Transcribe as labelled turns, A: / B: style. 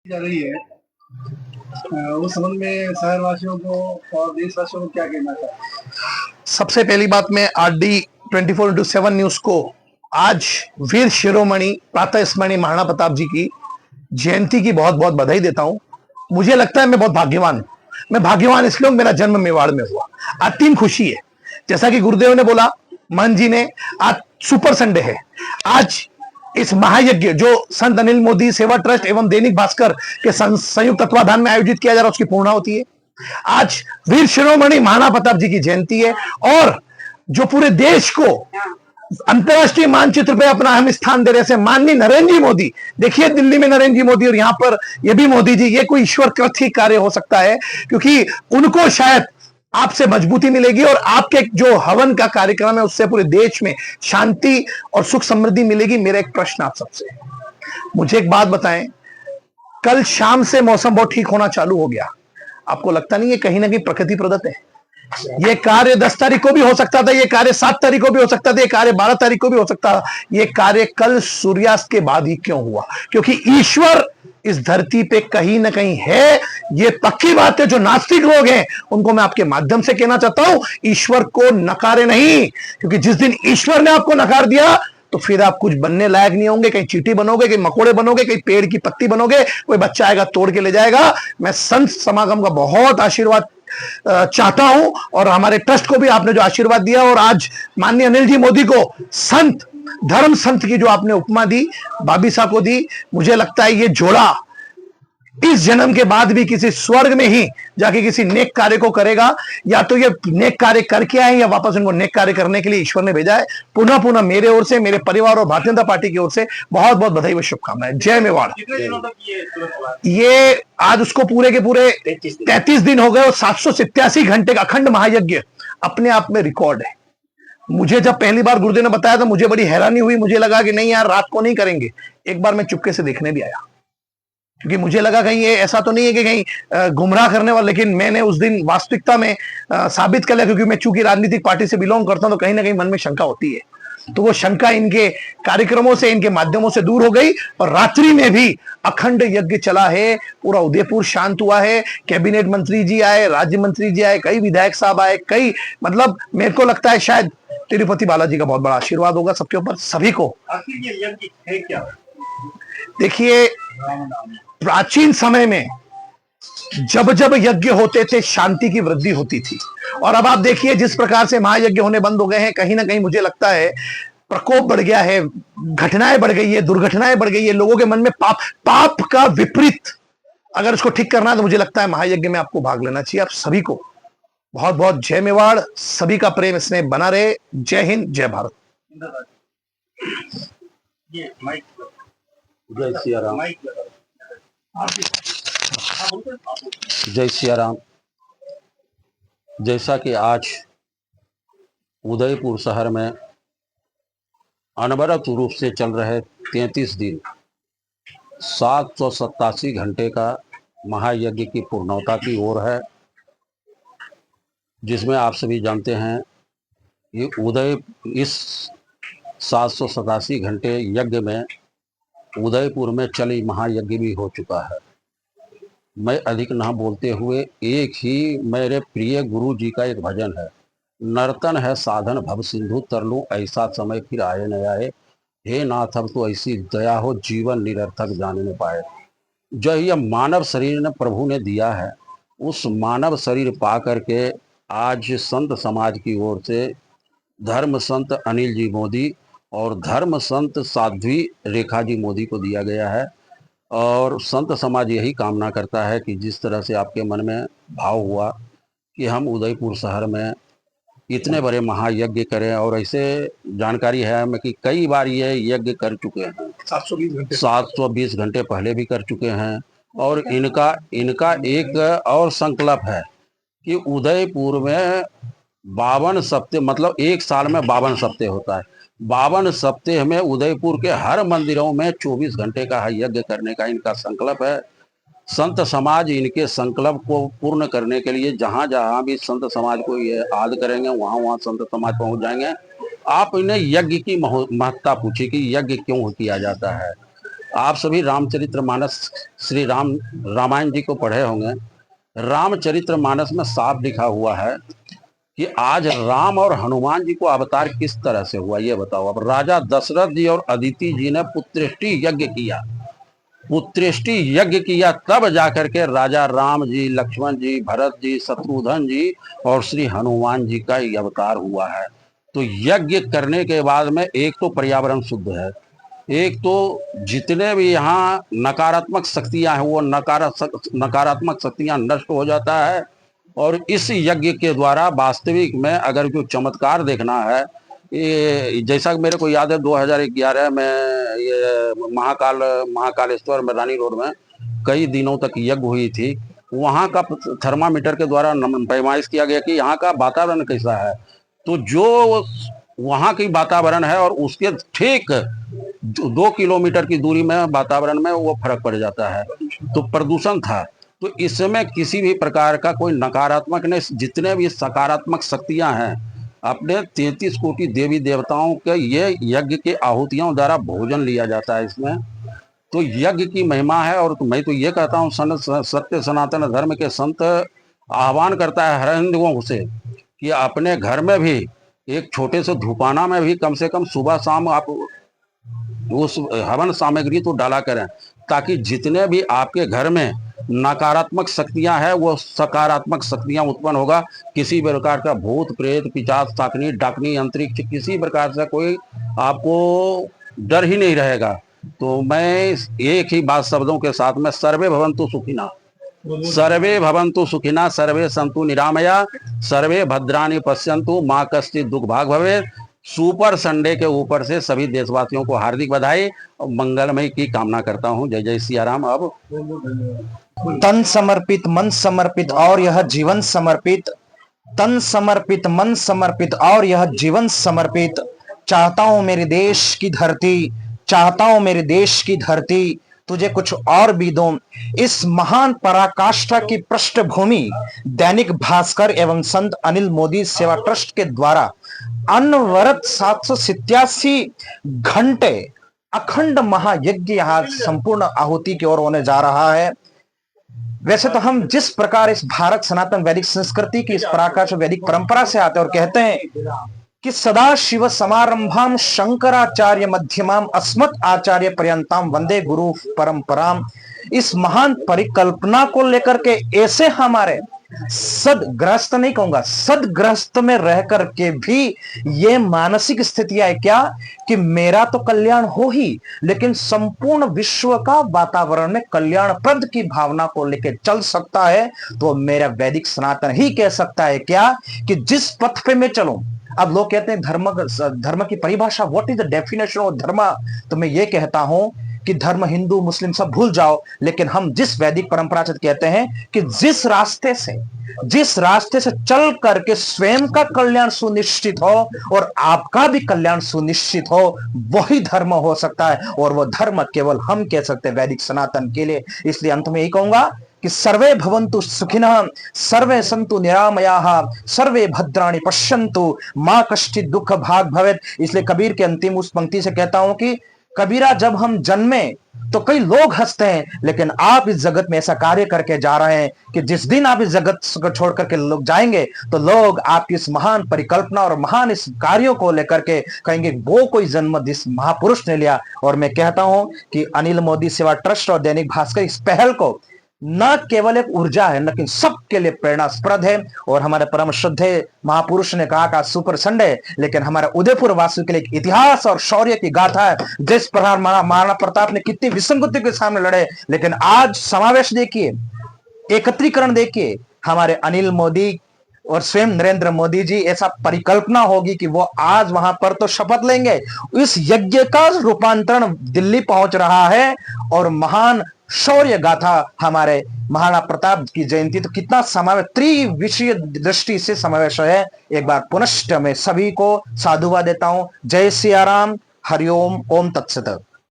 A: जा रही है उस संबंध में शहरवासियों को और देशवासियों को क्या कहना चाहिए?
B: सबसे पहली बात, मैं आरडी 24/7 न्यूज को आज वीर शिरोमणि प्रातः स्मरणीय महाराणा प्रताप जी की जयंती की बहुत बहुत बधाई देता हूं। मुझे लगता है मैं बहुत भाग्यवान हूं। मैं भाग्यवान इसलिए मेरा जन्म मेवाड़ में हुआ। अतीम खुशी है। जैसा कि गुरुदेव ने बोला, महंत जी ने, आज सुपर संडे है। आज इस महायज्ञ जो संत अनिल मोदी सेवा ट्रस्ट एवं दैनिक भास्कर के संयुक्त तत्वाधान में आयोजित किया जा रहा है, उसकी पूर्णाहुति है। आज वीर शिरोमणि महाराणा प्रताप जी की जयंती है और जो पूरे देश को अंतरराष्ट्रीय मानचित्र पे अपना अहम स्थान दे रहे हैं माननीय नरेंद्र जी मोदी। देखिए, दिल्ली में नरेंद्र जी मोदी और यहां पर ये भी मोदी जी। ये कोई ईश्वर कृत ही कार्य हो सकता है, क्योंकि उनको शायद आपसे मजबूती मिलेगी और आपके जो हवन का कार्यक्रम है उससे पूरे देश में शांति और सुख समृद्धि मिलेगी। मेरा एक प्रश्न आप सबसे, मुझे एक बात बताएं, कल शाम से मौसम बहुत ठीक होना चालू हो गया। आपको लगता नहीं है कहीं ना कहीं प्रकृति प्रदत्त है? ये कार्य 10 तारीख को भी हो सकता था, ये कार्य 7 तारीख को भी हो सकता था, ये कार्य 12 तारीख को भी हो सकता था। ये कार्य कल सूर्यास्त के बाद ही क्यों हुआ? क्योंकि ईश्वर इस धरती पे कहीं ना कहीं है। ये पक्की बात है। जो नास्तिक लोग हैं उनको मैं आपके माध्यम से कहना चाहता हूं, ईश्वर को नकारे नहीं, क्योंकि जिस दिन ईश्वर ने आपको नकार दिया तो फिर आप कुछ बनने लायक नहीं होंगे। कहीं चींटी बनोगे, कहीं मकोड़े बनोगे, कहीं पेड़ की पत्ती बनोगे, कोई बच्चा आएगा तोड़ के ले जाएगा। मैं संत समागम का बहुत आशीर्वाद चाहता हूं और हमारे ट्रस्ट को भी आपने जो आशीर्वाद दिया, और आज माननीय अनिल जी मोदी को संत, धर्म संत की जो आपने उपमा दी, भाभी साहब को दी, मुझे लगता है ये जोड़ा इस जन्म के बाद भी किसी स्वर्ग में ही जाके किसी नेक कार्य को करेगा। या तो ये नेक कार्य करके आए या वापस उनको नेक कार्य करने के लिए ईश्वर ने भेजा है। पुनः पुनः मेरे ओर से, मेरे परिवार और भारतीय जनता पार्टी की ओर से बहुत बहुत बधाई व शुभकामनाएं। जय मेवाड़। ये आज उसको पूरे के पूरे 33 दिन हो गए और 787 घंटे का अखंड महायज्ञ अपने आप में रिकॉर्ड है। मुझे जब पहली बार गुरुदेव ने बताया तो मुझे बड़ी हैरानी हुई। मुझे लगा कि नहीं यार, रात को नहीं करेंगे। एक बार मैं चुपके से देखने भी आया, क्योंकि मुझे लगा कहीं ये ऐसा तो नहीं है कि कहीं गुमराह करने वाला। लेकिन मैंने उस दिन वास्तविकता में साबित कर लिया, क्योंकि मैं चूंकि राजनीतिक पार्टी से बिलोंग करता हूं तो कहीं ना कहीं मन में शंका होती है। तो वो शंका इनके कार्यक्रमों से, इनके माध्यमों से दूर हो गई और रात्रि में भी अखंड यज्ञ चला है। पूरा उदयपुर शांत हुआ है। कैबिनेट मंत्री जी आए, राज्य मंत्री जी आए, कई विधायक साहब आए, कई, मतलब मेरे को लगता है शायद तिरुपति बालाजी का बहुत बड़ा आशीर्वाद होगा सबके ऊपर, सभी को।
A: आखिर ये यज्ञ है क्या?
B: देखिए, प्राचीन समय में जब जब यज्ञ होते थे शांति की वृद्धि होती थी। और अब आप देखिए जिस प्रकार से महायज्ञ होने बंद हो गए हैं, कहीं ना कहीं मुझे लगता है प्रकोप बढ़ गया है, घटनाएं बढ़ गई है, दुर्घटनाएं बढ़ गई है। लोगों के मन में पाप का विपरीत अगर उसको ठीक करना है तो मुझे लगता है महायज्ञ में आपको भाग लेना चाहिए। आप सभी को बहुत बहुत जय मेवाड़। सभी का प्रेम स्नेह बना रहे। जय हिंद, जय भारत।
C: जय सिया राम। जय सिया राम। जैसा कि आज उदयपुर शहर में अनवरत रूप से चल रहे 33 दिन 787 घंटे का महायज्ञ की पूर्णता की ओर है, जिसमें आप सभी जानते हैं ये इस 787 घंटे यज्ञ में उदयपुर में चली महायज्ञ भी हो चुका है। मैं अधिक न बोलते हुए एक ही मेरे प्रिय गुरु जी का एक भजन है, नर्तन है साधन भव सिंधु तर लूं ऐसा समय फिर आए न आए, हे नाथ अब तो ऐसी दया हो जीवन निरर्थक जाने न पाए। जो यह मानव शरीर ने प्रभु ने दिया है, उस मानव शरीर पा करके आज संत समाज की ओर से धर्म संत अनिल जी मोदी और धर्म संत साध्वी रेखा जी मोदी को दिया गया है। और संत समाज यही कामना करता है कि जिस तरह से आपके मन में भाव हुआ कि हम उदयपुर शहर में इतने बड़े महायज्ञ करें, और ऐसे जानकारी है हमें कि कई बार ये यज्ञ कर चुके हैं, 720 घंटे पहले भी कर चुके हैं। और इनका एक और संकल्प है कि उदयपुर में 52 सप्ताह, मतलब एक साल में 52 सप्ताह होता है। 52 सप्ताह में उदयपुर के हर मंदिरों में 24 घंटे का यज्ञ करने का इनका संकल्प है। संत समाज इनके संकल्प को पूर्ण करने के लिए जहाँ जहाँ भी संत समाज को ये याद करेंगे वहाँ वहाँ संत समाज पहुँच जाएंगे। आप इन्हें यज्ञ की महत्ता पूछिए कि यज्ञ क्यों किया जाता है। आप सभी रामचरितमानस श्री राम रामायण जी को पढ़े होंगे। रामचरितमानस में साफ लिखा हुआ है कि आज राम और हनुमान जी को अवतार किस तरह से हुआ, ये बताओ। अब राजा दशरथ जी और अदिति जी ने पुत्रेष्टि यज्ञ किया, पुत्रेष्टि यज्ञ किया, तब जाकर के राजा राम जी, लक्ष्मण जी, भरत जी, शत्रुघ्न जी और श्री हनुमान जी का अवतार हुआ है। तो यज्ञ करने के बाद में एक तो पर्यावरण शुद्ध है, एक तो जितने भी यहाँ नकारात्मक शक्तियां हैं वो नकारात्मक शक्तियां नष्ट हो जाता है। और इस यज्ञ के द्वारा वास्तविक में अगर जो चमत्कार देखना है, ये जैसा कि मेरे को याद है 2011 में ये महाकालेश्वर में रानी रोड में कई दिनों तक यज्ञ हुई थी। वहाँ का थर्मामीटर के द्वारा पैमाइश किया गया कि यहाँ का वातावरण कैसा है। तो जो वहाँ की वातावरण है और उसके ठीक 2 किलोमीटर की दूरी में वातावरण में वो फर्क पड़ जाता है। तो प्रदूषण था। तो इसमें किसी भी प्रकार का कोई नकारात्मक नहीं, जितने भी सकारात्मक शक्तियां हैं अपने 33 कोटि देवी देवताओं के ये यज्ञ के आहुतियों द्वारा भोजन लिया जाता है इसमें। तो यज्ञ की महिमा है। और मैं तो ये कहता हूँ सत्य सनातन धर्म के संत आह्वान करता है हर हिंदुओं से कि अपने घर में भी एक छोटे से धूपाना में भी कम से कम सुबह शाम आप उस हवन सामग्री तो डाला करें, ताकि जितने भी आपके घर में नकारात्मक शक्तियां हैं वो सकारात्मक शक्तियां उत्पन्न होगा। किसी प्रकार का भूत प्रेत पिशाच शाकनी डाकनी अंतरिक्ष किसी प्रकार से कोई आपको डर ही नहीं रहेगा। तो मैं एक ही बात शब्दों के साथ में सर्वे भवन्तु सुखिना, सर्वे भवन्तु सुखिना, सर्वे सन्तु निरामया, सर्वे भद्राणि पश्यन्तु माँ कश्चित् दुख भाग भवेत्। सुपर संडे के ऊपर से सभी देशवासियों को हार्दिक बधाई और मंगलमय की कामना करता हूं। जय जय सिया राम। अब
D: तन समर्पित मन समर्पित और यह जीवन समर्पित, तन समर्पित मन समर्पित और यह जीवन समर्पित। चाहता हूं मेरे देश की धरती, चाहता हूं मेरे देश की धरती तुझे कुछ और भी दूं। इस महान पराकाष्ठा की पृष्ठभूमि दैनिक भास्कर एवं संत अनिल मोदी सेवा ट्रस्ट के द्वारा अनवरत 787 घंटे अखंड महायज्ञ यहाँ संपूर्ण आहुति की ओर होने जा रहा है। वैसे तो हम जिस प्रकार इस भारत सनातन वैदिक संस्कृति की इस पराकाष्ठ वैदिक परंपरा से आते हैं और कहते हैं कि सदा शिव समारंभाम शंकराचार्य मध्यमाम अस्मत् आचार्य पर्यंताम वंदे गुरु परंपराम, इस महान परिकल्पना को लेकर के ऐसे हमारे सदग्रस्त नहीं कहूंगा, सदग्रस्त में रह करके भी ये मानसिक स्थितियां है क्या कि मेरा तो कल्याण हो ही, लेकिन संपूर्ण विश्व का वातावरण में कल्याणप्रद की भावना को लेकर चल सकता है, तो मेरा वैदिक सनातन ही कह सकता है क्या कि जिस पथ पे मैं चलूं। अब लोग कहते हैं धर्म की परिभाषा, what is the definition of धर्म, तो मैं ये कहता हूं कि धर्म हिंदू मुस्लिम सब भूल जाओ, लेकिन हम जिस वैदिक परंपरा से कहते हैं कि जिस रास्ते से चल करके स्वयं का कल्याण सुनिश्चित हो और आपका भी कल्याण सुनिश्चित हो, वही धर्म हो सकता है। और वो धर्म केवल हम कह सकते हैं वैदिक सनातन के लिए। इसलिए अंत में यही कहूंगा कि सर्वे भवन्तु सुखिनः, सर्वे सन्तु निरामयाः, सर्वे भद्राणि पश्यन्तु माँ कश्चित् दुख भाग भवेत्। इसलिए कबीर के अंतिम उस पंक्ति से कहता हूं कि कबीरा जब हम जन्मे तो कई लोग हंसते हैं, लेकिन आप इस जगत में ऐसा कार्य करके जा रहे हैं कि जिस दिन आप इस जगत को छोड़ करके लोग जाएंगे तो लोग आपकी इस महान परिकल्पना और महान इस कार्यों को लेकर के कहेंगे वो कोई जन्म जिस महापुरुष ने लिया। और मैं कहता हूं कि अनिल मोदी सेवा ट्रस्ट और दैनिक भास्कर इस पहल को न केवल एक ऊर्जा है लेकिन सबके लिए प्रेरणास्पद है। और हमारे परम श्रद्धेय महापुरुष ने कहा सुपर संडे, लेकिन हमारे उदयपुर वासियों के लिए एक इतिहास और शौर्य की गाथा है। जिस प्रकार महाराणा प्रताप ने कितनी विसंगति के सामने लड़े, लेकिन आज समावेश देखिए, एकत्रीकरण देखिए, हमारे अनिल मोदी और स्वयं नरेंद्र मोदी जी, ऐसा परिकल्पना होगी कि वो आज वहां पर तो शपथ लेंगे। इस यज्ञ का रूपांतरण दिल्ली पहुंच रहा है और महान शौर्य गाथा हमारे महाराणा प्रताप की जयंती, तो कितना समावेश त्रिविषय दृष्टि से समावेश है। एक बार पुनश्च मैं सभी को साधुवाद देता हूं। जय सिया राम, हरिओम, ओम तत्सत।